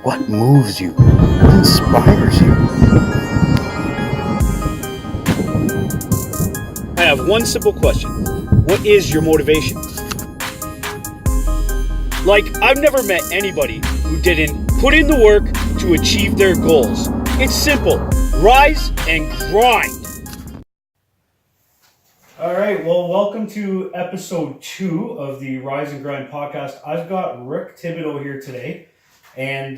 What moves you? What inspires you? I have one simple question. What is your motivation? Like, I've never met anybody who didn't put in the work to achieve their goals. It's simple. Rise and grind. All right, well, welcome to episode 2 of the Rise and Grind podcast. I've got Rick Thibodeau here today. And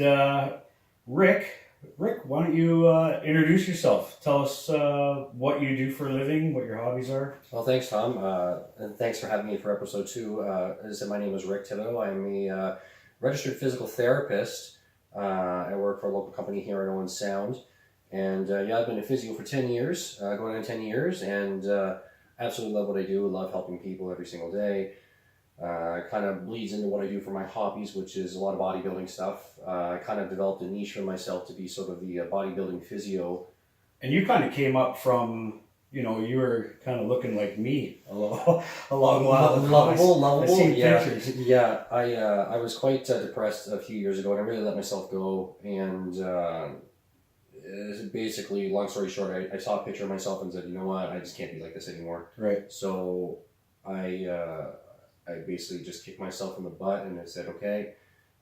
Rick, why don't you introduce yourself? Tell us what you do for a living, what your hobbies are. Well, thanks, Tom, and thanks for having me for episode 2. As I said, my name is Rick Thibodeau. I'm a registered physical therapist. I work for a local company here in Owen Sound. And I've been a physio for 10 years, going on 10 years, and absolutely love what I do. I love helping people every single day. Kind of bleeds into what I do for my hobbies, which is a lot of bodybuilding stuff. I kind of developed a niche for myself to be sort of the bodybuilding physio. And you kind of came up from, you were kind of looking like me a long while ago. Lovable. I see pictures. Yeah. I was quite depressed a few years ago, and I really let myself go. And basically, long story short, I saw a picture of myself and said, you know what, I just can't be like this anymore. Right. So I basically just kicked myself in the butt and I said, okay,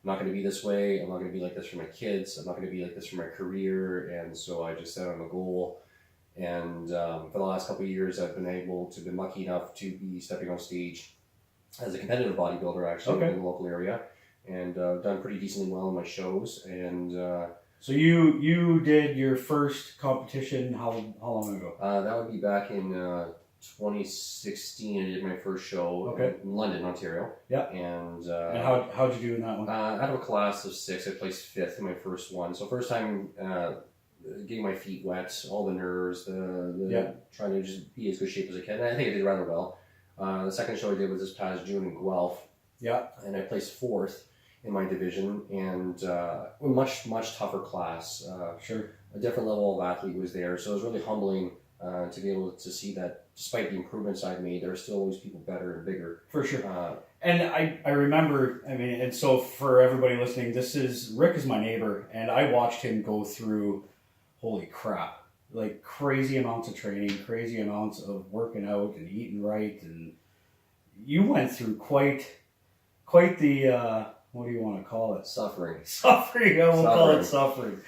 I'm not going to be this way. I'm not going to be like this for my kids. I'm not going to be like this for my career. And so I just set on a goal. And for the last couple of years, I've been lucky enough to be stepping on stage as a competitive bodybuilder, actually, in the local area. And done pretty decently well in my shows. And so you did your first competition how long ago? that would be back in 2016. I did my first show in London, Ontario. Yeah. And how'd you do in that one? Out of a class of 6, I placed 5th in my first one. So first time getting my feet wet, all the nerves, trying to just be as good shape as I can. And I think I did rather well. The second show I did was this past June in Guelph. Yeah. And I placed 4th in my division, and a much tougher class. Sure. A different level of athlete was there, so it was really humbling to be able to see that despite the improvements I've made, there are still always people better and bigger. For sure. And I remember, and so for everybody listening, Rick is my neighbor, and I watched him go through, holy crap, like crazy amounts of training, crazy amounts of working out and eating right, and you went through quite the, what do you want to call it? Suffering. I won't call it suffering.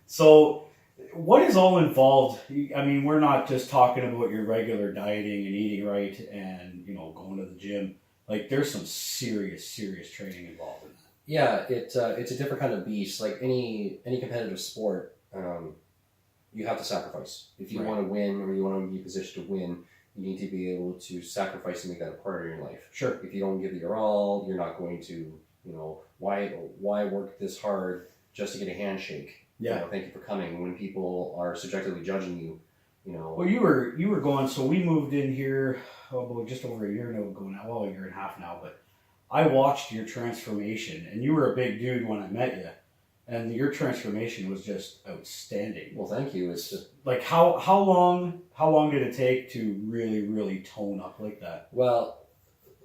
So, what is all involved? I mean, we're not just talking about your regular dieting and eating right and, going to the gym. Like, there's some serious training involved in that. Yeah, it's a different kind of beast. Like any competitive sport, you have to sacrifice. If you want to win or you want to be in a position to win, you need to be able to sacrifice and make that a part of your life. Sure. If you don't give it your all, you're not going to, why work this hard just to get a handshake? Yeah. Thank you for coming. When people are subjectively judging you, Well, you were going. So we moved in here just over a year now, a year and a half now. But I watched your transformation, and you were a big dude when I met you, and your transformation was just outstanding. Well, thank you. It's just like how long did it take to really tone up like that? Well,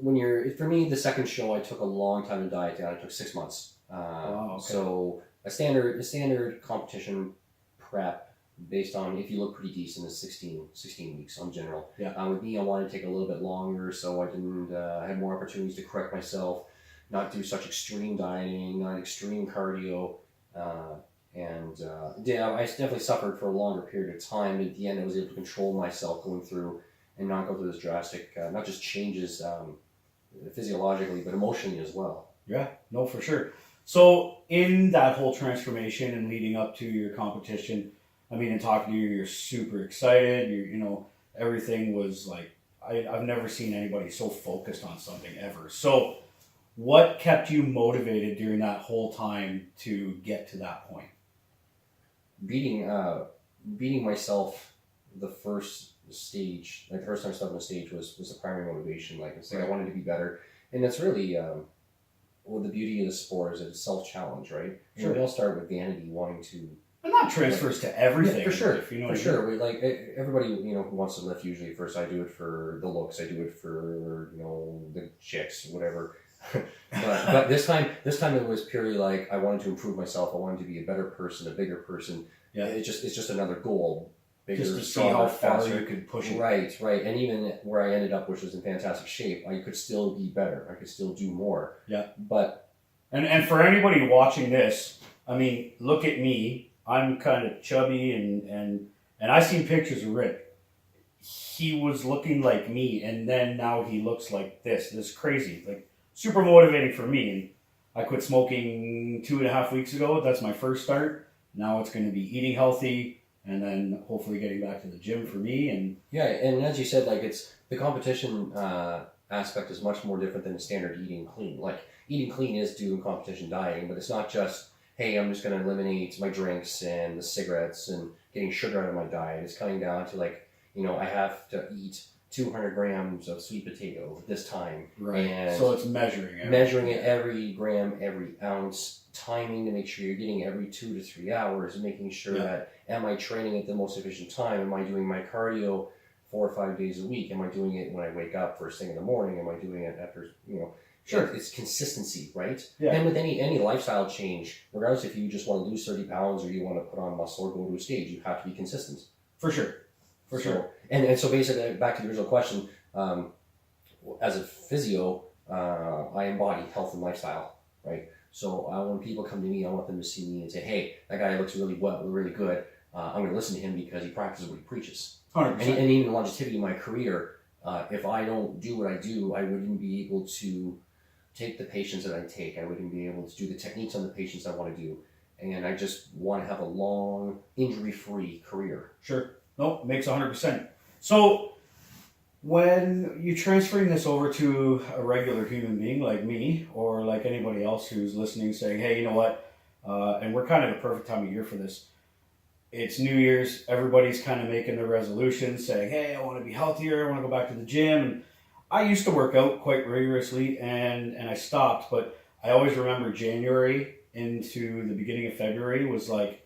for me, the second show, I took a long time to diet down. It took 6 months. Okay. So a standard competition prep based on if you look pretty decent is 16 weeks on general. Yeah. With me, I wanted to take a little bit longer so I didn't have more opportunities to correct myself, not do such extreme dieting, not extreme cardio. I definitely suffered for a longer period of time. At the end, I was able to control myself going through and not go through this drastic, not just changes physiologically, but emotionally as well. Yeah, no, for sure. So in that whole transformation and leading up to your competition, and talking to you, you're super excited. Everything was like, I've never seen anybody so focused on something ever. So what kept you motivated during that whole time to get to that point? Beating myself the first stage, like the first time I stepped on the stage was the primary motivation. Like it's like I wanted to be better, and that's really the beauty of the sport is that it's self-challenge, right? Sure. We all start with vanity, wanting to. And that transfers to everything. Yeah, for sure. For sure. Everybody who wants to lift usually first. I do it for the looks. I do it for the chicks, whatever. but this time it was purely like I wanted to improve myself. I wanted to be a better person, a bigger person. Yeah. It's just another goal. Bigger, Just to see stronger, how far faster. you could push it. Right. And even where I ended up, which was in fantastic shape, I could still be better. I could still do more. Yeah. But And for anybody watching this, I mean, look at me. I'm kind of chubby and I seen pictures of Rick. He was looking like me, and then now he looks like this. This is crazy. Like, super motivating for me. And I quit smoking 2.5 weeks ago. That's my first start. Now it's going to be eating healthy, and then hopefully getting back to the gym for me. And yeah, and as you said, like it's the competition aspect is much more different than the standard eating clean. Like eating clean is doing competition dieting, but it's not just, hey, I'm just going to eliminate my drinks and the cigarettes and getting sugar out of my diet. It's coming down to like, I have to eat 200 grams of sweet potato this time. right, And so it's measuring it. measuring it every gram, every ounce, timing to make sure you're getting every 2 to 3 hours, and making sure that, am I training at the most efficient time? Am I doing my cardio 4 or 5 days a week? Am I doing it when I wake up first thing in the morning? Am I doing it after, Sure. It's consistency, right? Yeah. And with any lifestyle change, regardless if you just want to lose 30 pounds or you want to put on muscle or go to a stage, you have to be consistent. For sure. For sure. And so basically, back to the original question, as a physio, I embody health and lifestyle, right? So when people come to me, I want them to see me and say, hey, that guy looks really good. I'm going to listen to him because he practices what he preaches. 100%. And even longevity in my career, if I don't do what I do, I wouldn't be able to take the patients that I take. I wouldn't be able to do the techniques on the patients I want to do. And I just want to have a long, injury-free career. Sure. Nope, makes 100%. So when you're transferring this over to a regular human being like me, or like anybody else who's listening saying, hey, you know what, and we're kind of the perfect time of year for this. It's New Year's, everybody's kind of making their resolutions, saying, hey, I want to be healthier, I want to go back to the gym. And I used to work out quite rigorously, and I stopped, but I always remember January into the beginning of February was like,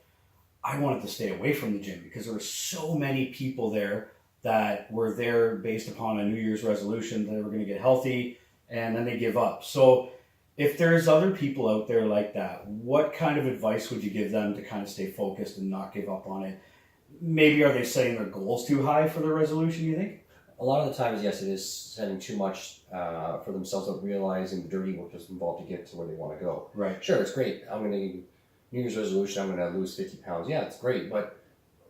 I wanted to stay away from the gym because there were so many people there that were there based upon a New Year's resolution that they were going to get healthy, and then they give up. So if there's other people out there like that, what kind of advice would you give them to kind of stay focused and not give up on it? Maybe are they setting their goals too high for their resolution, you think? A lot of the times, yes, it is setting too much for themselves, not realizing the dirty work that's involved to get to where they want to go. Right. Sure, it's great. I'm going to New Year's resolution, I'm going to lose 50 pounds. Yeah, it's great, but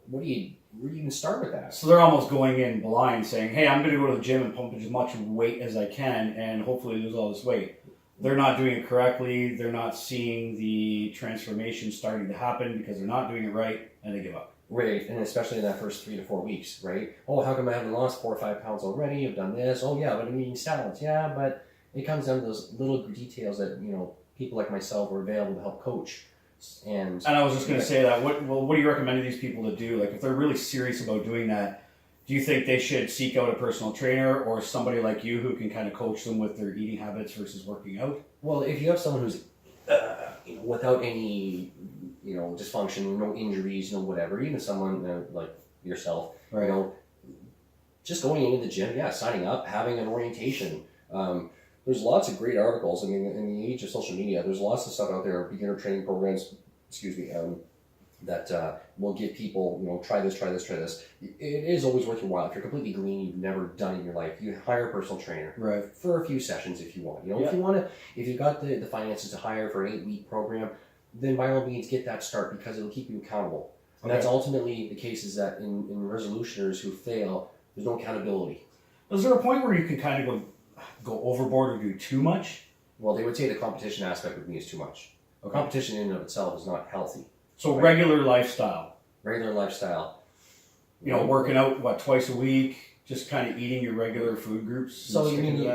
where do you even start with that? So they're almost going in blind saying, hey, I'm going to go to the gym and pump as much weight as I can and hopefully lose all this weight. They're not doing it correctly. They're not seeing the transformation starting to happen because they're not doing it right, and they give up. Right, and especially in that first 3 to 4 weeks, right? Oh, how come I haven't lost 4 or 5 pounds already? I've done this. Oh, yeah, but I'm eating salads. Yeah, but it comes down to those little details that, people like myself are available to help coach. And I was just going to say that. What do you recommend to these people to do? Like, if they're really serious about doing that, do you think they should seek out a personal trainer or somebody like you who can kind of coach them with their eating habits versus working out? Well, if you have someone who's without any, dysfunction, no injuries, no whatever, even someone like yourself, Right. Just going into the gym, signing up, having an orientation. There's lots of great articles. I mean, in the age of social media, there's lots of stuff out there, beginner training programs, that will get people, try this. It is always worth your while. If you're completely green, you've never done it in your life, you hire a personal trainer. Right. For a few sessions if you want. If you've got the finances to hire for an 8-week program, then by all means get that start because it'll keep you accountable. And that's ultimately the case is that in resolutioners who fail, there's no accountability. Is there a point where you can kind of go overboard or do too much? Well, they would say the competition aspect with me is too much. Okay. Competition in and of itself is not healthy. So regular lifestyle. Regular lifestyle. Working out, twice a week, just kind of eating your regular food groups. So you mean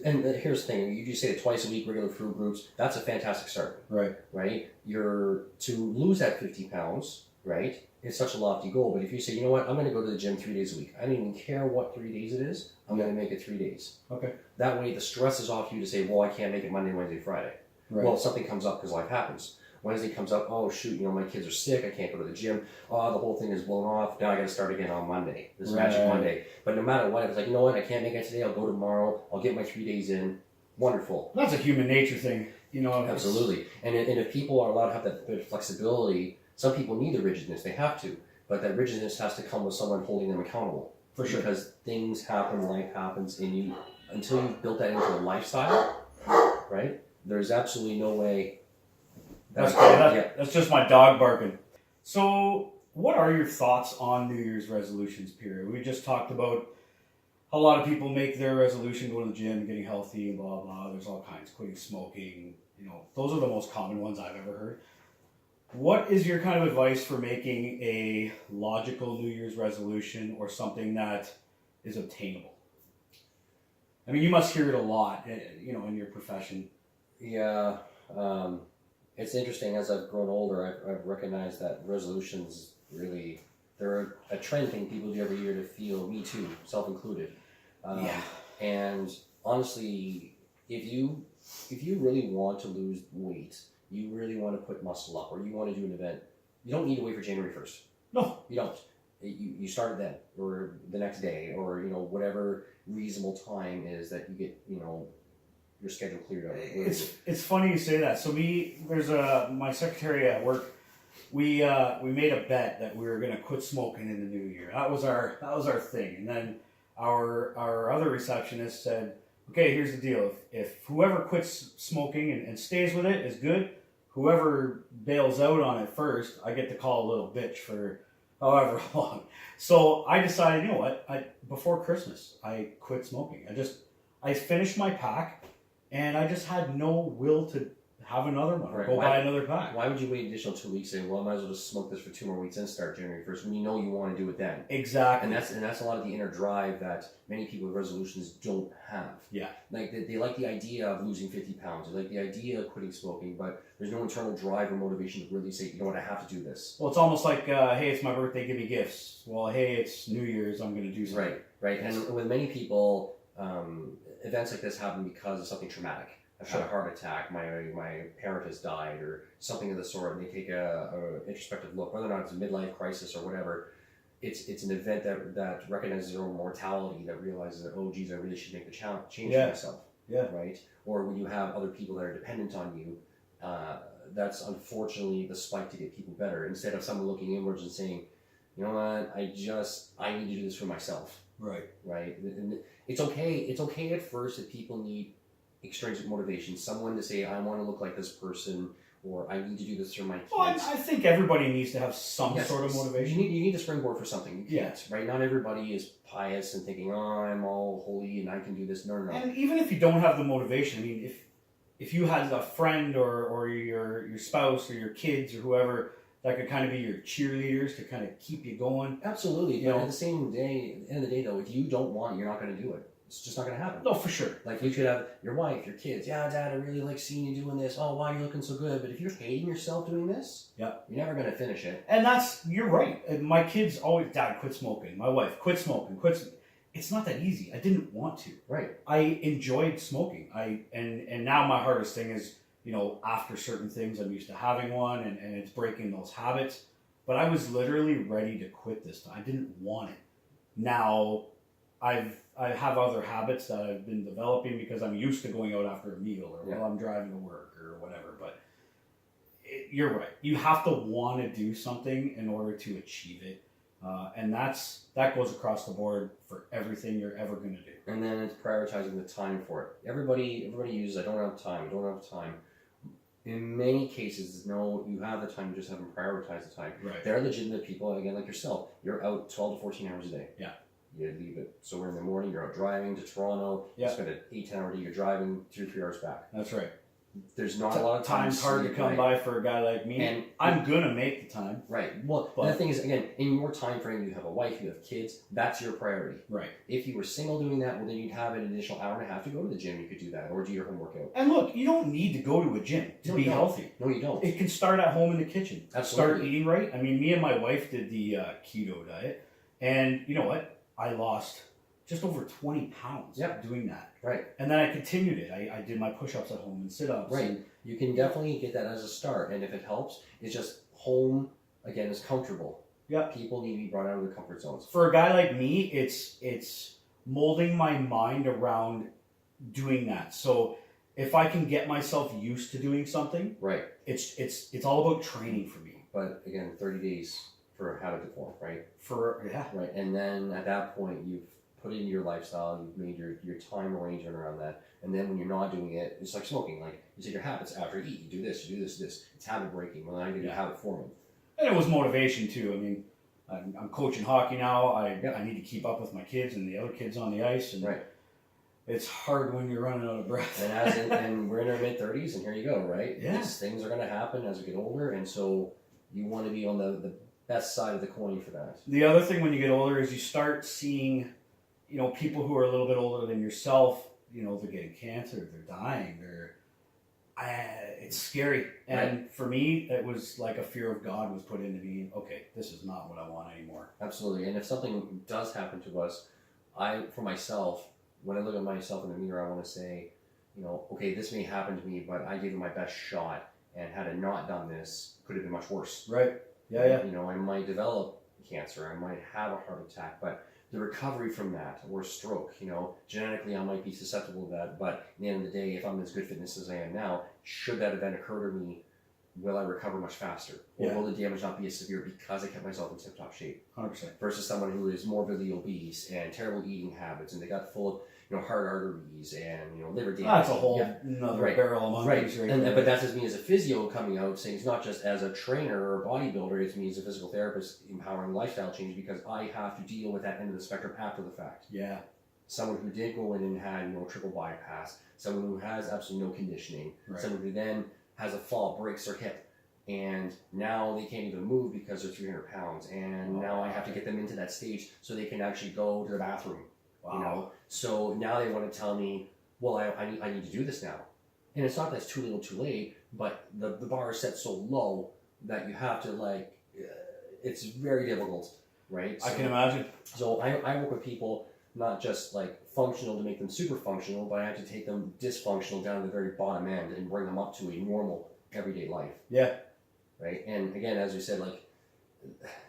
and here's the thing, you just say twice a week regular food groups, that's a fantastic start. Right. Right? You're to lose that 50 pounds, right? It's such a lofty goal, but if you say, you know what, I'm going to go to the gym 3 days a week. I don't even care what 3 days it is. I'm going to make it 3 days. Okay. That way the stress is off you to say, well, I can't make it Monday, Wednesday, Friday. Right. Well, something comes up because life happens. Wednesday comes up, oh shoot, my kids are sick, I can't go to the gym. Oh, the whole thing is blown off. Now I got to start again on Monday. This magic Monday. But no matter what, if it's like, you know what, I can't make it today, I'll go tomorrow, I'll get my 3 days in, wonderful. That's a human nature thing, you know. Absolutely. And if people are allowed to have that bit of flexibility, some people need the rigidness, they have to, but that rigidness has to come with someone holding them accountable. For sure. Because things happen, life happens, and you, until you've built that into a lifestyle, right, there's absolutely no way. That's just my dog barking. So, what are your thoughts on New Year's resolutions period? We just talked about a lot of people make their resolution, go to the gym, getting healthy, and blah, blah. There's all kinds, quitting smoking. You know, those are the most common ones I've ever heard. What is your kind of advice for making a logical New Year's resolution or something that is obtainable? I mean, you must hear it a lot, you know, in your profession. Yeah. It's interesting, as I've grown older, I've recognized that resolutions really, they're a trend thing people do every year to feel, me too, self-included. And honestly, if you really want to lose weight, you really want to put muscle up, or you want to do an event, you don't need to wait for January 1st. No. You don't. You start then, or the next day, or, you know, whatever reasonable time is that you get, you know, your schedule cleared out. It's funny you say that. So there's my secretary at work. We made a bet that we were going to quit smoking in the new year. That was our thing. And then our other receptionist said, okay, here's the deal. If whoever quits smoking and stays with it is good, whoever bails out on it first, I get to call a little bitch for however long. So I decided, you know what? Before Christmas, I quit smoking. I finished my pack, and I just had no will to have another one or buy another pack. Why would you wait an additional 2 weeks and, well, I might as well just smoke this for 2 more weeks and start January 1st when you know you want to do it then? Exactly. And that's a lot of the inner drive that many people with resolutions don't have. Yeah. Like, they like the idea of losing 50 pounds. They like the idea of quitting smoking, but there's no internal drive or motivation to really say, you know what, I have to do this. Well, it's almost like, hey, it's my birthday, give me gifts. Well, hey, it's New Year's, I'm going to do something. Right. And with many people, events like this happen because of something traumatic. I've had a heart attack, my parent has died, or something of the sort, and they take a introspective look, whether or not it's a midlife crisis or whatever. It's an event that recognizes their own mortality, that realizes that, oh, geez, I really should make the change for myself. Yeah. Right? Or when you have other people that are dependent on you, that's unfortunately the spike to get people better. Instead of someone looking inwards and saying, you know what, I need to do this for myself. Right. And it's okay at first that people need extrinsic motivation, someone to say, I want to look like this person, or I need to do this for my kids. Well, I think everybody needs to have some sort of motivation. You need to springboard for something. You can't, right? Not everybody is pious and thinking, oh, I'm all holy and I can do this. No. And even if you don't have the motivation, I mean, if you had a friend or your spouse or your kids or whoever that could kind of be your cheerleaders to kind of keep you going. Absolutely. But at the end of the day, though, if you don't want it, you're not going to do it. It's just not going to happen. No, for sure. Like, you could have your wife, your kids. Yeah, Dad, I really like seeing you doing this. Oh, why are you looking so good? But if you're hating yourself doing this, you're never going to finish it. And you're right. And my kids always, Dad, quit smoking. My wife, quit smoking. It's not that easy. I didn't want to. Right. I enjoyed smoking. And now my hardest thing is, you know, after certain things, I'm used to having one, and it's breaking those habits. But I was literally ready to quit this time. I didn't want it. Now, I have other habits that I've been developing because I'm used to going out after a meal or while I'm driving to work or whatever. But you're right. You have to want to do something in order to achieve it. And that goes across the board for everything you're ever going to do. And then it's prioritizing the time for it. Everybody uses, I don't have time. In many cases, no, you have the time, you just haven't prioritized the time. Right. They're legitimate people, again, like yourself. You're out 12 to 14 hours a day. Yeah. You leave it somewhere in the morning, you're out driving to Toronto, you spend an 8-10 hour day, you're driving 2-3 hours back. That's right. There's not a lot of time. Time's hard to come by for a guy like me. And I'm going to make the time. Right. Well, the thing is, again, in your time frame, you have a wife, you have kids, that's your priority. Right. If you were single doing that, well, then you'd have an additional hour and a half to go to the gym. You could do that, or do your home workout. And look, you don't need to go to a gym to be healthy. No, you don't. It can start at home in the kitchen. Absolutely. Start eating right. I mean, me and my wife did the keto diet. And you know what? I lost just over 20 pounds doing that. Right. And then I continued it. I did my push-ups at home and sit-ups. Right. And you can definitely get that as a start. And if it helps, it's just home, again, is comfortable. Yeah. People need to be brought out of their comfort zones. For a guy like me, it's molding my mind around doing that. So if I can get myself used to doing something, Right. it's all about training for me. But again, 30 days for a habit to form, right? Yeah. Right. And then at that point, you've put it into your lifestyle, you've made your time arrangement around that. And then when you're not doing it, it's like smoking. Like you say, your habits after you eat, you do this, you do this, this. It's habit breaking. Well, I do habit forming. And it was motivation too. I mean, I'm coaching hockey now. I need to keep up with my kids and the other kids on the ice. And right. It's hard when you're running out of breath. And we're in our mid-30s, and here you go, right? Yeah. Things are going to happen as we get older, and so you want to be on the best side of the coin for that. The other thing when you get older is you start seeing, people who are a little bit older than yourself, they're getting cancer, they're dying, it's scary. And right. For me, it was like a fear of God was put into me. Okay, this is not what I want anymore. Absolutely. And if something does happen to us, for myself, when I look at myself in the mirror, I want to say, okay, this may happen to me, but I gave it my best shot, and had I not done this, could have been much worse. Right. Yeah. I might develop cancer, I might have a heart attack, but the recovery from that, or stroke, genetically I might be susceptible to that, but at the end of the day, if I'm as good fitness as I am now, should that event occur to me, will I recover much faster? Or will the damage not be as severe because I kept myself in tip-top shape? 100%. Versus someone who is morbidly obese and terrible eating habits, and they got full of heart arteries and liver damage. That's a whole another barrel of monkeys right there. But that's just me as a physio coming out saying it's not just as a trainer or a bodybuilder, it's me as a physical therapist empowering lifestyle change, because I have to deal with that end of the spectrum after the fact. Yeah. Someone who did go in and had triple bypass, someone who has absolutely no conditioning, someone who then has a fall, breaks their hip, and now they can't even move because they're 300 pounds, and now I have to get them into that stage so they can actually go to the bathroom. Wow. So now they want to tell me, well, I need to do this now. And it's not that it's too little too late, but the bar is set so low that you have to it's very difficult, right? I can imagine. So I work with people, not just functional to make them super functional, but I have to take them dysfunctional down to the very bottom end and bring them up to a normal everyday life. Yeah. Right. And again, as you said,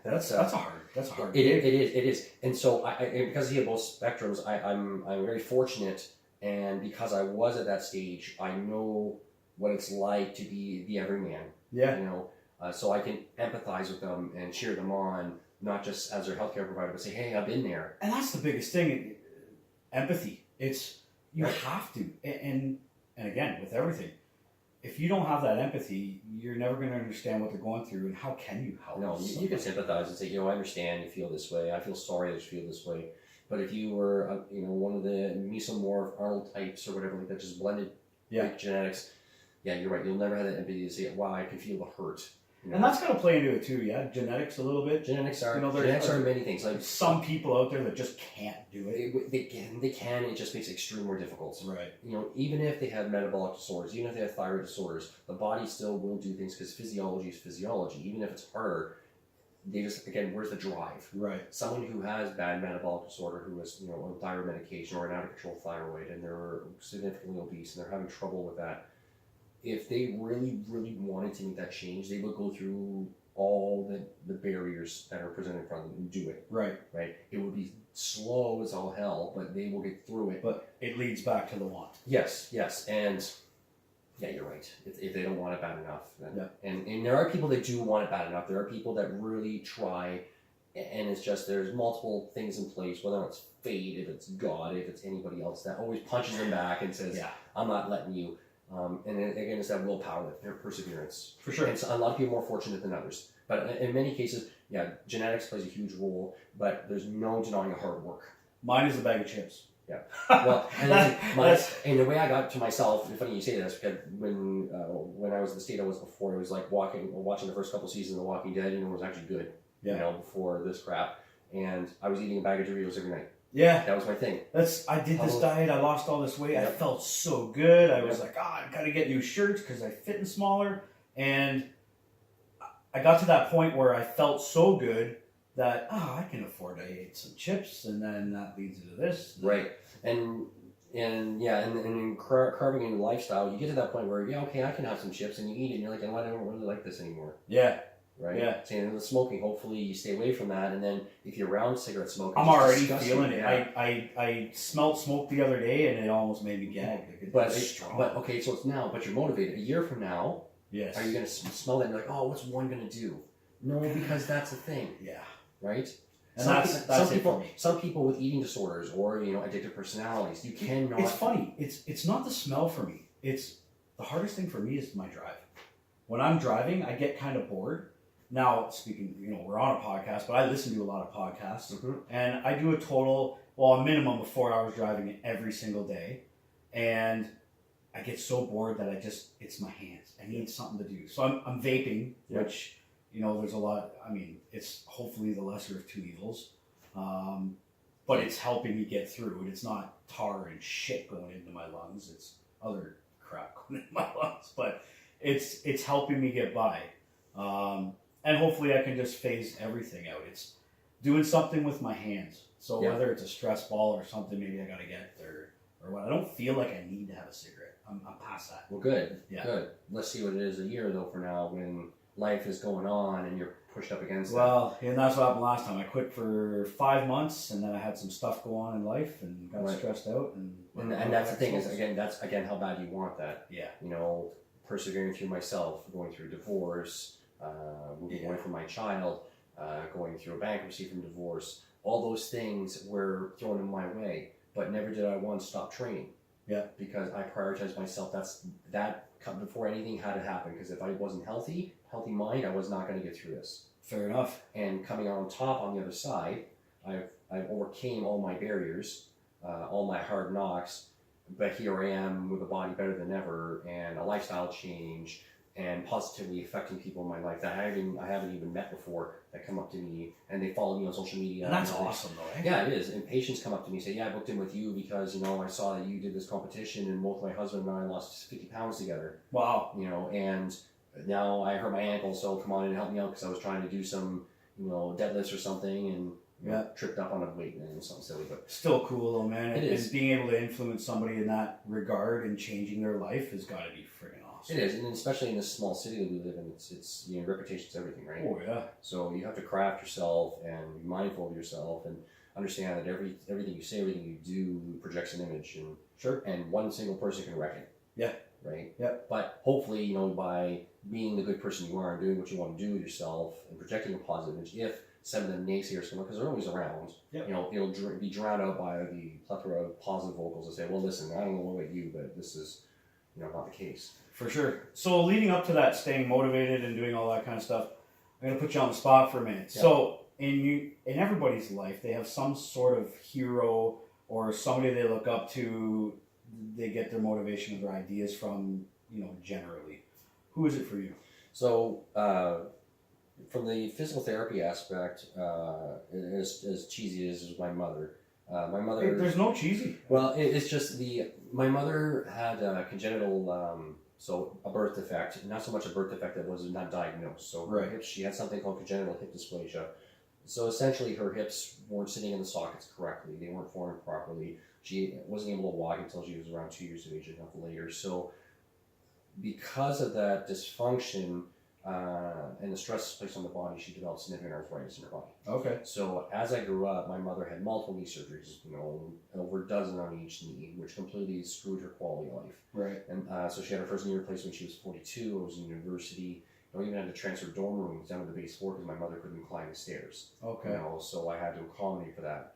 that's a hard. It is. And so because he had both spectrums, I'm very fortunate, and because I was at that stage, I know what it's like to be the everyman. Yeah. So I can empathize with them and cheer them on, not just as their healthcare provider, but say, hey, I've been there. And that's the biggest thing, empathy. It's you have to, and again with everything. If you don't have that empathy, you're never going to understand what they're going through, and how can you help? No, you can sympathize and say, I understand you feel this way. I feel sorry that you feel this way. But if you were, one of the mesomorph Arnold types or whatever like that, just blended genetics, you're right. You'll never have that empathy to say, wow, I can feel the hurt. And that's going to play into it too, genetics a little bit. Genetics are many things. Some people out there that just can't do it. They can. It just makes it extremely more difficult. Right. Even if they have metabolic disorders, even if they have thyroid disorders, the body still will do things because physiology is physiology. Even if it's harder, they just, again, where's the drive? Right. Someone who has bad metabolic disorder, who is on thyroid medication or an out of control thyroid, and they're significantly obese and they're having trouble with that. If they really, really wanted to make that change, they would go through all the barriers that are presented in front of them and do it. Right. Right. It would be slow as all hell, but they will get through it. But it leads back to the want. Yes. And you're right. If they don't want it bad enough. Then, and there are people that do want it bad enough. There are people that really try, and it's just there's multiple things in place, whether it's fate, if it's God, if it's anybody else, that always punches them back and says, I'm not letting you. And then, again, it's that willpower, that perseverance. For sure. And so a lot of people are more fortunate than others. But in many cases, genetics plays a huge role, but there's no denying hard work. Mine is a bag of chips. Yeah. Well, and the way I got to myself, it's funny you say this, because when I was in the state I was before, it was like watching the first couple seasons of The Walking Dead, and it was actually good, before this crap. And I was eating a bag of Doritos every night. Yeah. That was my thing. I did this diet, I lost all this weight, I felt so good. I was like, I gotta get new shirts because I fit in smaller. And I got to that point where I felt so good that, I can afford to eat some chips, and then that leads into this. Right. And in carving in your lifestyle, you get to that point where, I can have some chips, and you eat it, and you're like, I don't really like this anymore. Yeah. right? Yeah. Saying the smoking, hopefully you stay away from that. And then if you're around cigarette smoke, I'm it's already disgusting. feeling it. Yeah. I smelled smoke the other day, and it almost made me gag. Like But it's strong. but okay, so it's now, but you're motivated. A year from now, yes. are you going to smell that and be like, oh, what's one going to do? No, because that's the thing, Yeah. right? And Some people with eating disorders or addictive personalities, you cannot. It's funny. It's not the smell for me. It's the hardest thing for me is my drive. When I'm driving, I get kind of bored. Now, speaking, we're on a podcast, but I listen to a lot of podcasts, and I do a minimum of 4 hours driving every single day, and I get so bored that it's my hands. I need something to do. So I'm vaping, which, there's a lot, it's hopefully the lesser of two evils, but it's helping me get through it. It's not tar and shit going into my lungs. It's other crap going into my lungs, but it's helping me get by. And hopefully I can just phase everything out. It's doing something with my hands. So whether it's a stress ball or something, maybe I got to get there or what. I don't feel like I need to have a cigarette. I'm past that. Well, good. Yeah. Good. Let's see what it is a year though for now when life is going on and you're pushed up against Well, and that's what happened last time. I quit for 5 months, and then I had some stuff go on in life and got stressed out. And that's the thing is, that's how bad you want that. Yeah. Persevering through myself, going through divorce, moving away from my child, going through a bankruptcy from divorce. All those things were thrown in my way, but never did I once stop training. Yeah. Because I prioritized myself. That come before anything had to happen. Because if I wasn't healthy mind, I was not going to get through this. Fair enough. And coming on top on the other side, I've overcame all my barriers, all my hard knocks, but here I am with a body better than ever and a lifestyle change and positively affecting people in my life that I haven't even met before that come up to me and they follow me on social media. And that's awesome though, eh? Yeah, it is. And patients come up to me and say, yeah, I booked in with you because, I saw that you did this competition and both my husband and I lost 50 pounds together. Wow. And now I hurt my ankle, so come on and help me out because I was trying to do some, deadlifts or something and tripped up on a weight and something silly. But still cool though, man. It is. And being able to influence somebody in that regard and changing their life has got to be friggin' awesome. It is, and especially in this small city that we live in, it's reputation's everything, right? Oh yeah. So you have to craft yourself and be mindful of yourself and understand that everything you say, everything you do projects an image, and sure. And one single person can wreck it. Yeah. Right. Yeah. But hopefully, by being the good person you are and doing what you want to do with yourself and projecting a positive image, if some of the naysayers come up, because they're always around, it'll be drowned out by the plethora of positive vocals that say, well, listen, I don't know what about you, but this is, not the case. For sure. So leading up to that, staying motivated and doing all that kind of stuff, I'm going to put you on the spot for a minute. Yeah. So in everybody's life, they have some sort of hero or somebody they look up to, they get their motivation or their ideas from, generally. Who is it for you? So, from the physical therapy aspect, as cheesy as my mother. My mother. There's no cheesy. Well, it's just my mother had a congenital, so a birth defect. Not so much a birth defect that was not diagnosed. So her hips, she had something called congenital hip dysplasia. So essentially, her hips weren't sitting in the sockets correctly. They weren't formed properly. She wasn't able to walk until she was around 2 years of age, if not later. So, because of that dysfunction and the stress placed on the body, she developed significant arthritis in her body. Okay. So, as I grew up, my mother had multiple knee surgeries, over a dozen on each knee, which completely screwed her quality of life. Right. And so she had her first knee replaced when she was 42. I was in university. I even had to transfer dorm rooms down to the base floor because my mother couldn't climb the stairs. Okay. So I had to accommodate for that.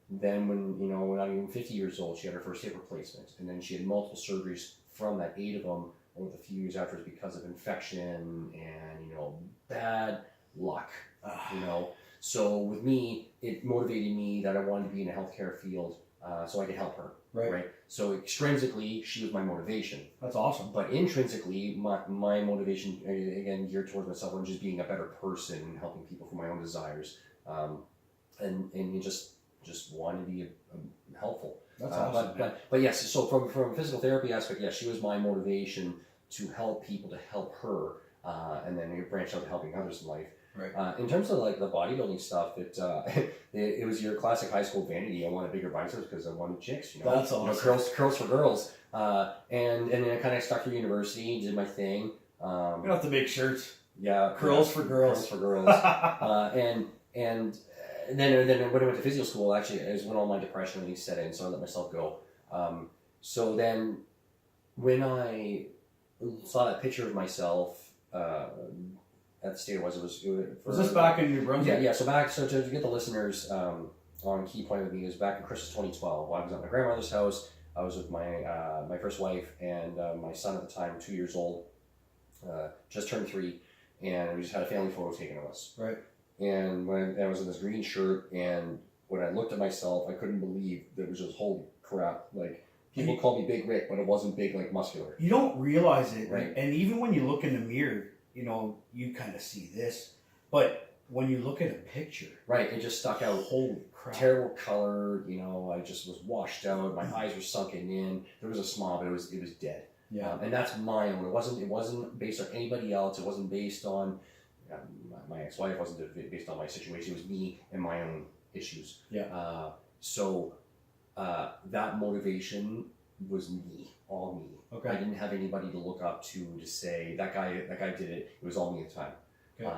Then when not even 50 years old, she had her first hip replacement, and then she had multiple surgeries from that, 8 of them over the few years after, because of infection and bad luck. So with me, it motivated me that I wanted to be in a healthcare field so I could help her. Right. So extrinsically, she was my motivation. That's awesome. But intrinsically, my motivation, again, geared towards myself, and just being a better person and helping people for my own desires, and you just want to be helpful. That's awesome. But yes, so from a physical therapy aspect, yes, she was my motivation to help people, to help her, and then you branch out to helping others in life. Right. In terms of the bodybuilding stuff, it was your classic high school vanity. I wanted bigger biceps because I wanted chicks. That's awesome. Curls for girls. And then I kind of stuck through university, did my thing. You don't have to make shirts. Yeah, Curls for girls. Curls for girls. And then when I went to physio school, actually, is when all my depression really set in, so I let myself go. So then, when I saw that picture of myself at the state it was this back in New Brunswick? Yeah. So to get the listeners on key point with me, it was back in Christmas 2012. I was at my grandmother's house. I was with my first wife and my son at the time, 2 years old, just turned 3, and we just had a family photo taken of us. Right. And when I was in this green shirt, and when I looked at myself, I couldn't believe that it was just, holy crap, like, people call me Big Rick, but it wasn't big like muscular. You don't realize it. Right. And even when you look in the mirror, you kind of see this. But when you look at a picture. Right, it just stuck out. Holy crap. Terrible color, I just was washed out. My eyes were sunken in. There was a smile, but it was dead. Yeah. And that's my own. It wasn't based on anybody else. It wasn't based on my ex-wife. It wasn't based on my situation. It was me and my own issues. Yeah. So that motivation was me, all me. Okay. I didn't have anybody to look up to say that guy did it. It was all me at the time. Okay.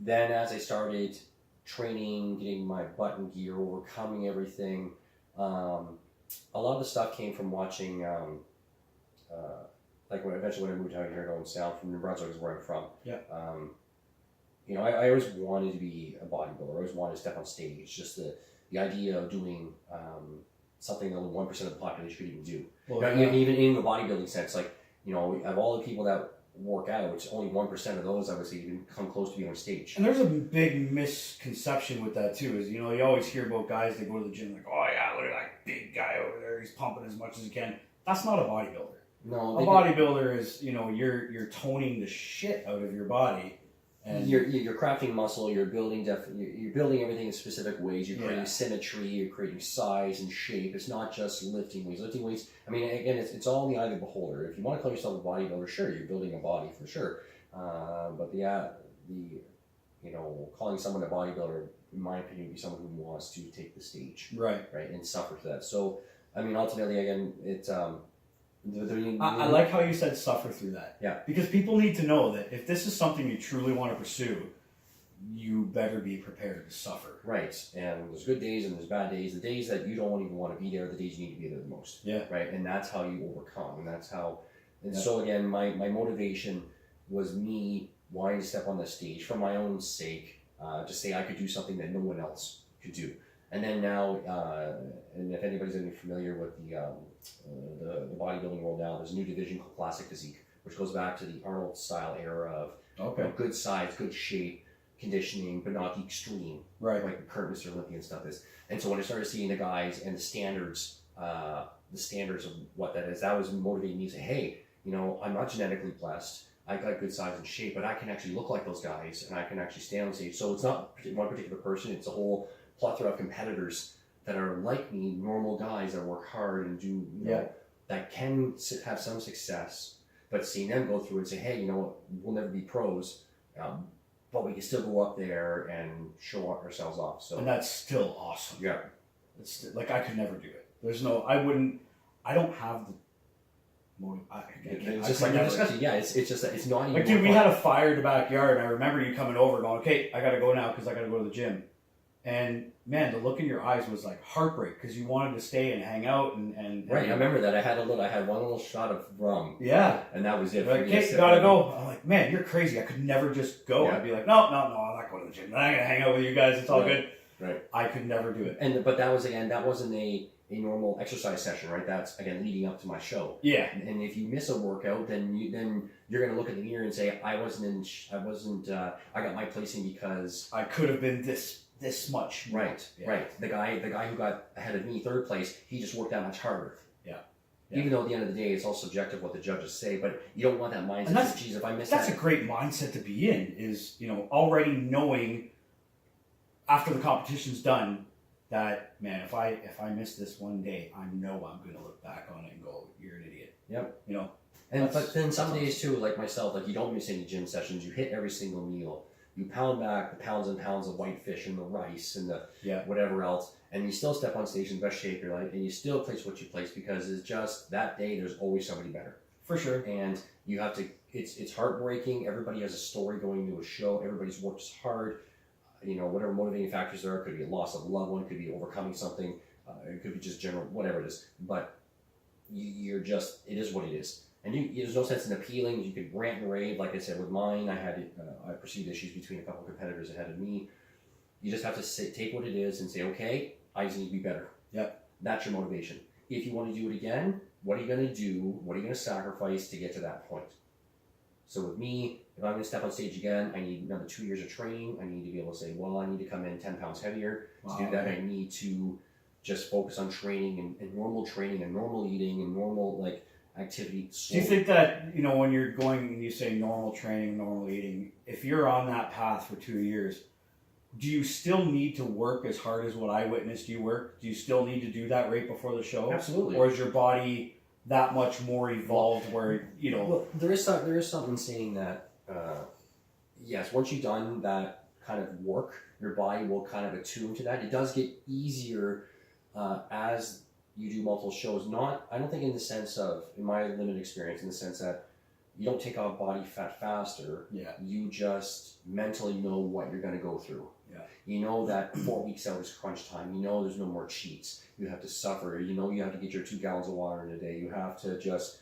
Then as I started training, getting my butt in gear, overcoming everything, a lot of the stuff came from watching. Like eventually when I moved out here to Owen Sound from New Brunswick is where I'm from. Yeah. I always wanted to be a bodybuilder. I always wanted to step on stage. Just the idea of doing something that only 1% of the population could even do. Well, Even in the bodybuilding sense, like, of all the people that work out, only 1% of those, I would say, even come close to being on stage. And there's a big misconception with that too, is, you always hear about guys that go to the gym like, oh yeah, look at that big guy over there, he's pumping as much as he can. That's not a bodybuilder. No, a bodybuilder is, you're toning the shit out of your body. And you're crafting muscle, you're building you're building everything in specific ways. You're creating symmetry, you're creating size and shape. It's not just lifting weights. Lifting weights, I mean, again, it's all in the eye of the beholder. If you want to call yourself a bodybuilder, sure, you're building a body for sure. But calling someone a bodybuilder, in my opinion, would be someone who wants to take the stage, right, and suffer for that. So, I mean, ultimately, again, it's I like how you said suffer through that. Yeah. Because people need to know that if this is something you truly want to pursue, you better be prepared to suffer. Right. And there's good days and there's bad days. The days that you don't even want to be there are the days you need to be there the most. Yeah. Right. And that's how you overcome. And that's how. And so again, my motivation was me wanting to step on the stage for my own sake, to say I could do something that no one else could do. And then now, and if anybody's going to be familiar with the bodybuilding world now, there's a new division called Classic Physique, which goes back to the Arnold style era of good size, good shape, conditioning, but not the extreme, right? Like the current Mr. Olympian stuff is. And so when I started seeing the guys and the standards of what that is, that was motivating me to say, hey, I'm not genetically blessed. I got good size and shape, but I can actually look like those guys, and I can actually stand on stage. So it's not one particular person; it's a whole plethora of competitors that are like me, normal guys that work hard and do, that can have some success, but seeing them go through and say, hey, we'll never be pros, but we can still go up there and show ourselves off. So, and that's still awesome. Yeah. It's like, I could never do it. I don't have the motive. It's just like you're discussing. Yeah, it's just that it's not even. Like, dude, we had a fire in the backyard, and I remember you coming over going, okay, I got to go now because I got to go to the gym. And man, the look in your eyes was like heartbreak because you wanted to stay and hang out and right. I remember that I had one little shot of rum. Yeah, and that was it. Like, okay, gotta go. I'm like, man, you're crazy. I could never just go. Yeah. I'd be like, no, I'm not going to the gym. I'm gonna hang out with you guys. It's all good. Right. I could never do it. But that wasn't a normal exercise session, right? That's again leading up to my show. Yeah. And if you miss a workout, then you're gonna look in the mirror and say, I got my placing because I could have been this much. Right. The guy who got ahead of me, third place, he just worked that much harder. Yeah. Even though at the end of the day, it's all subjective what the judges say, but you don't want that mindset. Geez, if I miss that's a great mindset to be in. Is already knowing after the competition's done that, man, if I miss this one day, I know I'm gonna look back on it and go, you're an idiot. Yep. But then some days too, like myself, like you don't miss any gym sessions. You hit every single meal. You pound back the pounds and pounds of white fish and the rice and the whatever else, and you still step on stage in the best shape of your life, and you still place what you place because it's just that day. There's always somebody better. For sure. And you have to, it's heartbreaking. Everybody has a story going into a show. Everybody's worked hard. You know, whatever motivating factors there are, could be a loss of a loved one, could be overcoming something, it could be just general, whatever it is. But you're just, it is what it is. And there's no sense in appealing. You could rant and rave. Like I said, with mine, I perceived issues between a couple of competitors ahead of me. You just have to take what it is and say, okay, I just need to be better. Yep. That's your motivation. If you want to do it again, what are you going to do? What are you going to sacrifice to get to that point? So with me, if I'm going to step on stage again, I need another 2 years of training. I need to be able to say, well, I need to come in 10 pounds heavier. Wow. To do that, I need to just focus on training and normal training and normal eating and normal activity. Do you think that, when you're going and you say normal training, normal eating, if you're on that path for 2 years, do you still need to work as hard as what I witnessed you work? Do you still need to do that right before the show? Absolutely. Or is your body that much more evolved where, Well, there is something saying that, yes, once you've done that kind of work, your body will kind of attune to that. It does get easier as you do multiple shows. I don't think in the sense of, in my limited experience, in the sense that you don't take off body fat faster. Yeah. You just mentally know what you're going to go through. Yeah. You know that 4 weeks out is crunch time. You know there's no more cheats. You have to suffer. You know you have to get your 2 gallons of water in a day. You have to just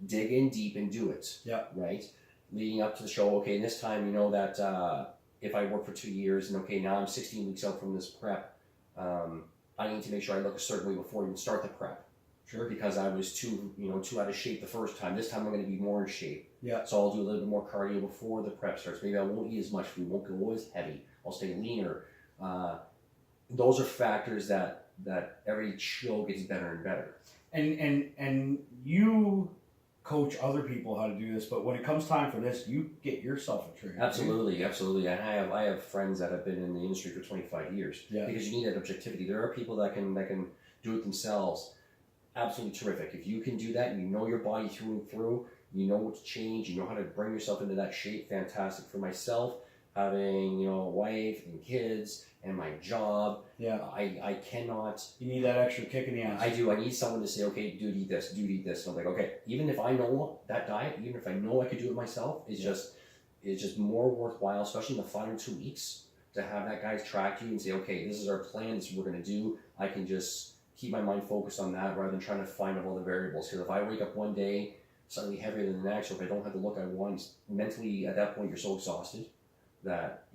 dig in deep and do it. Yeah. Right? Leading up to the show, okay, and this time you know that if I work for 2 years and okay, now I'm 16 weeks out from this prep, I need to make sure I look a certain way before I even start the prep. Sure. Because I was too out of shape the first time. This time I'm going to be more in shape. Yeah. So I'll do a little bit more cardio before the prep starts. Maybe I won't eat as much food. Won't go as heavy. I'll stay leaner. Those are factors that every show gets better and better. And you coach other people how to do this, but when it comes time for this, you get yourself a trainer. Absolutely. And I have friends that have been in the industry for 25 years. Yeah. Because you need that objectivity. There are people that can do it themselves. Absolutely terrific. If you can do that, you know your body through and through, you know what to change, you know how to bring yourself into that shape, fantastic. For myself, having, a wife and kids and my job, yeah, I cannot. You need that extra kick in the ass. I do. I need someone to say, okay, dude, eat this, dude, eat this. And I'm like, okay, even if I know that diet, even if I know I could do it myself, it's just more worthwhile, especially in the final 2 weeks, to have that guy track you and say, okay, this is our plan, this is what we're going to do. I can just keep my mind focused on that rather than trying to find out all the variables. Because if I wake up one day slightly heavier than the next, or if I don't have the look I want, mentally at that point you're so exhausted that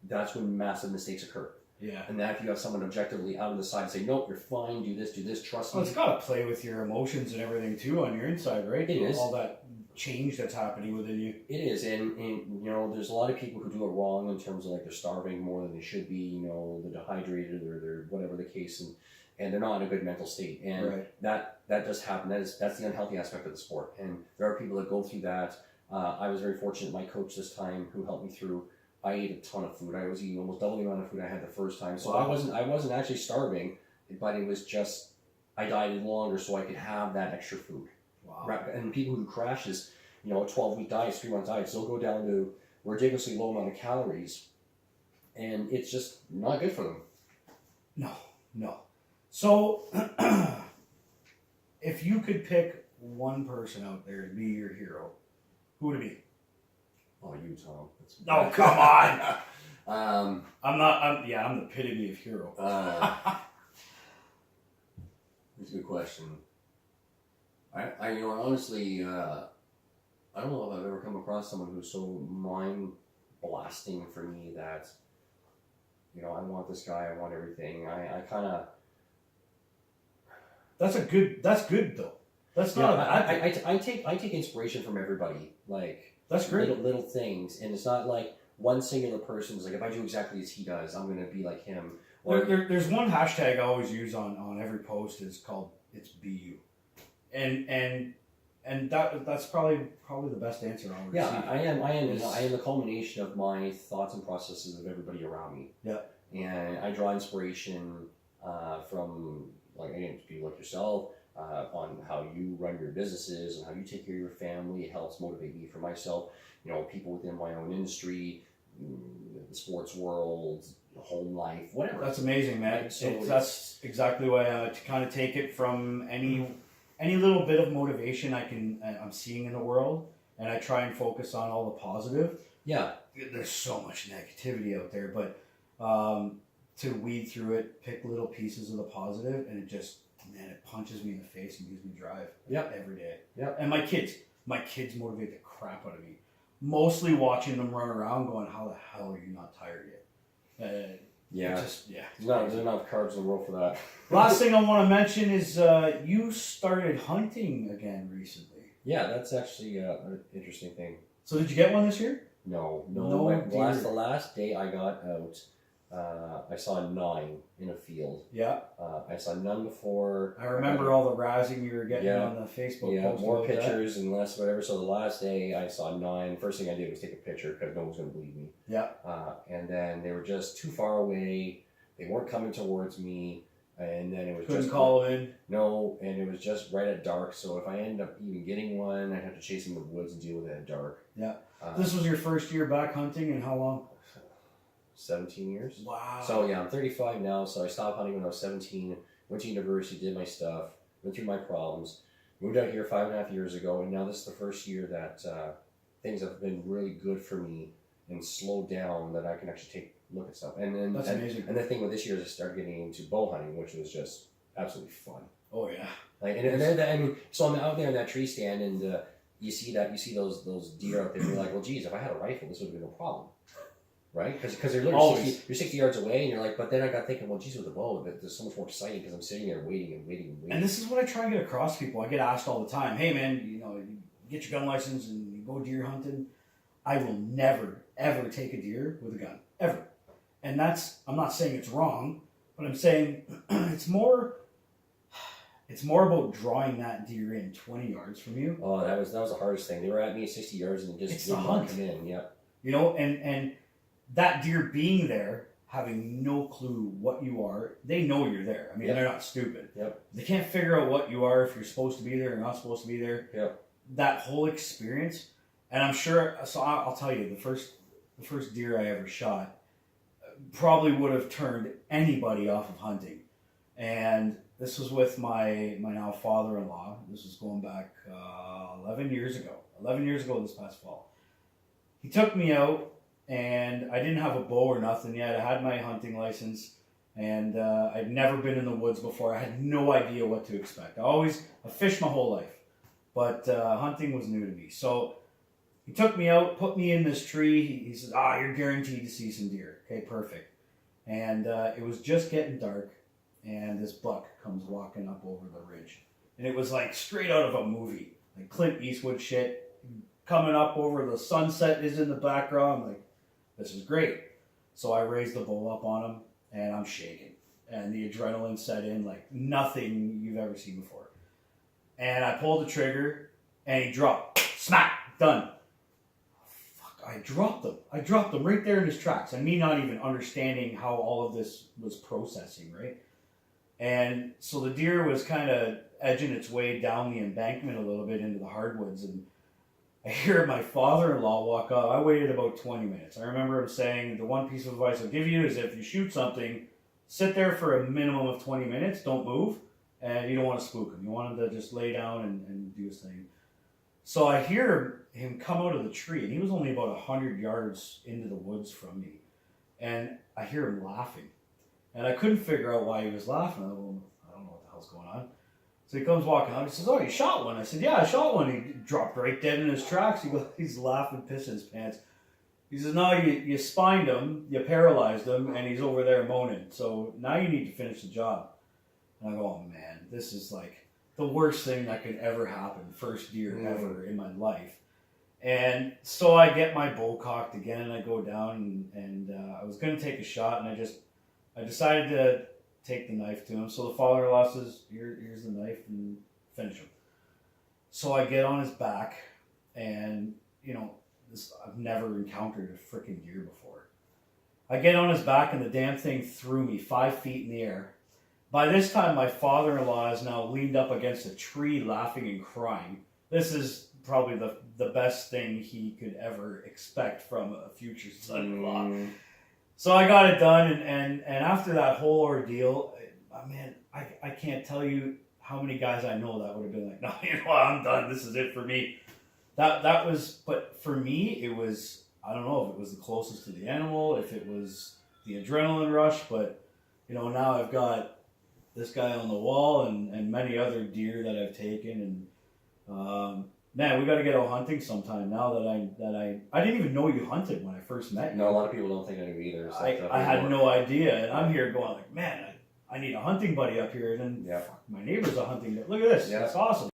that's when massive mistakes occur. Yeah. And that if you have someone objectively out on the side and say, nope, you're fine, do this, trust me. Well, it's got to play with your emotions and everything too on your inside, right? It is. All that change that's happening within you. It is, and there's a lot of people who do it wrong in terms of they're starving more than they should be, they're dehydrated or they're whatever the case, and they're not in a good mental state, and right. that does happen. That's the unhealthy aspect of the sport, and there are people that go through that. I was very fortunate. My coach this time, who helped me through, I ate a ton of food. I was eating almost double the amount of food I had the first time, so wow. I wasn't actually starving, but it was just I dieted longer so I could have that extra food. Wow. And people who crashes, a 12-week diet, 3-month diets, they'll go down to a ridiculously low amount of calories, and it's just not good for them. No. So, if you could pick one person out there to be your hero, who would it be? Oh, you, Tom. Oh, come on. I'm the epitome of hero. That's a good question. I honestly, I don't know if I've ever come across someone who's so mind blasting for me that, I want this guy, I want everything. I kind of. That's good though. That's not. I take inspiration from everybody. That's great. Little things, and it's not like one singular person is like, if I do exactly as he does, I'm going to be like him. Or there's one hashtag I always use on every post. It's called "It's Be You," and that's probably the best answer I'll receive. Yeah, I am. I am the culmination of my thoughts and processes of everybody around me. Yeah, and I draw inspiration from people like yourself. On how you run your businesses and how you take care of your family. It helps motivate me for myself. People within my own industry, the sports world, home life, whatever. That's amazing, man. So that's exactly why I kind of take it from any little bit of motivation I'm seeing in the world, and I try and focus on all the positive. Yeah. There's so much negativity out there, but to weed through it, pick little pieces of the positive, and it punches me in the face and gives me drive. Yep. Every day. Yep. And my kids motivate the crap out of me. Mostly watching them run around, going, "How the hell are you not tired yet?" There's not enough cards in the world for that. Last thing I want to mention is you started hunting again recently. Yeah, that's actually an interesting thing. So did you get one this year? No. Deer. The last day I got out, I saw 9 in a field. Yeah. I saw none before. I remember all the razzing you were getting on the Facebook post. More pictures and less whatever. So the last day I saw 9. First thing I did was take a picture because no one's going to believe me. Yeah. And then they were just too far away. They weren't coming towards me. And then it was Couldn't just call them in. No, and it was just right at dark. So if I ended up even getting one, I'd have to chase them in the woods and deal with it at dark. Yeah. This was your first year back hunting, and how long? 17 years. Wow. So yeah, I'm 35 now. So I stopped hunting when I was 17. Went to university, did my stuff, went through my problems, moved out here 5.5 years ago, and now this is the first year that things have been really good for me and slowed down that I can actually take a look at stuff. And then That's amazing. And the thing with this year is I started getting into bow hunting, which was just absolutely fun. Oh yeah. Like so I'm out there in that tree stand, and you see those deer out there, and you're like, well, geez, if I had a rifle, this would have been no problem. Right? Because they're literally 60 yards away, and you're like, but then I got thinking, well, geez, with the bow, there's so much more exciting because I'm sitting there waiting. And this is what I try and get across to people. I get asked all the time, hey man, you get your gun license and you go deer hunting. I will never, ever take a deer with a gun. Ever. And I'm not saying it's wrong, but I'm saying it's more about drawing that deer in 20 yards from you. Oh, that was the hardest thing. They were at me at 60 yards and just didn't want to come in. Yep. And that deer being there, having no clue what you are, they know you're there. I mean, They're not stupid. Yep. They can't figure out what you are, if you're supposed to be there or not supposed to be there. Yep. That whole experience, and I'm sure. So I'll tell you, the first deer I ever shot probably would have turned anybody off of hunting, and this was with my now father-in-law. This was going back 11 years ago. 11 years ago this past fall. He took me out. And I didn't have a bow or nothing yet. I had my hunting license, and I'd never been in the woods before. I had no idea what to expect. I fished my whole life, but hunting was new to me. So he took me out, put me in this tree. He said, you're guaranteed to see some deer. Okay, perfect. And it was just getting dark, and this buck comes walking up over the ridge. And it was like straight out of a movie, like Clint Eastwood shit. Coming up over the sunset is in the background. I'm like, this is great. So I raised the bow up on him, and I'm shaking. And the adrenaline set in like nothing you've ever seen before. And I pulled the trigger, and he dropped. Smack! Done. Fuck, I dropped him. I dropped him right there in his tracks. And me not even understanding how all of this was processing, right? And so the deer was kind of edging its way down the embankment a little bit into the hardwoods, and I hear my father-in-law walk up. I waited about 20 minutes. I remember him saying, the one piece of advice I'll give you is if you shoot something, sit there for a minimum of 20 minutes, don't move, and you don't want to spook him. You want him to just lay down and do his thing. So I hear him come out of the tree, and he was only about 100 yards into the woods from me, and I hear him laughing. And I couldn't figure out why he was laughing. I don't know what the hell's going on. So he comes walking up. He says, you shot one. I said, yeah, I shot one. He dropped right dead in his tracks. He's laughing, pissing his pants. He says, no, you spined him, you paralyzed him, and he's over there moaning. So now you need to finish the job. And I go, oh, man, this is like the worst thing that could ever happen. First deer ever in my life. And so I get my bow cocked again, and I go down, and I was going to take a shot, and I decided to take the knife to him. So the father-in-law says, here's the knife, and finish him. So I get on his back, and, I've never encountered a freaking deer before. I get on his back, and the damn thing threw me 5 feet in the air. By this time, my father-in-law is now leaned up against a tree laughing and crying. This is probably the best thing he could ever expect from a future son-in-law. So I got it done, and after that whole ordeal, man, I can't tell you how many guys I know that would have been like, no, you know what, I'm done. This is it for me. That was, but for me, it was, I don't know if it was the closest to the animal, if it was the adrenaline rush, but, you know, now I've got this guy on the wall and many other deer that I've taken. And, man, we got to get out hunting sometime now that I didn't even know you hunted when I first met you. No, a lot of people don't think I do either. It's like I had no idea. And I'm here going like, man, I need a hunting buddy up here. And then Yeah. fuck, my neighbor's a hunting guy. Look at this. Yeah. It's awesome.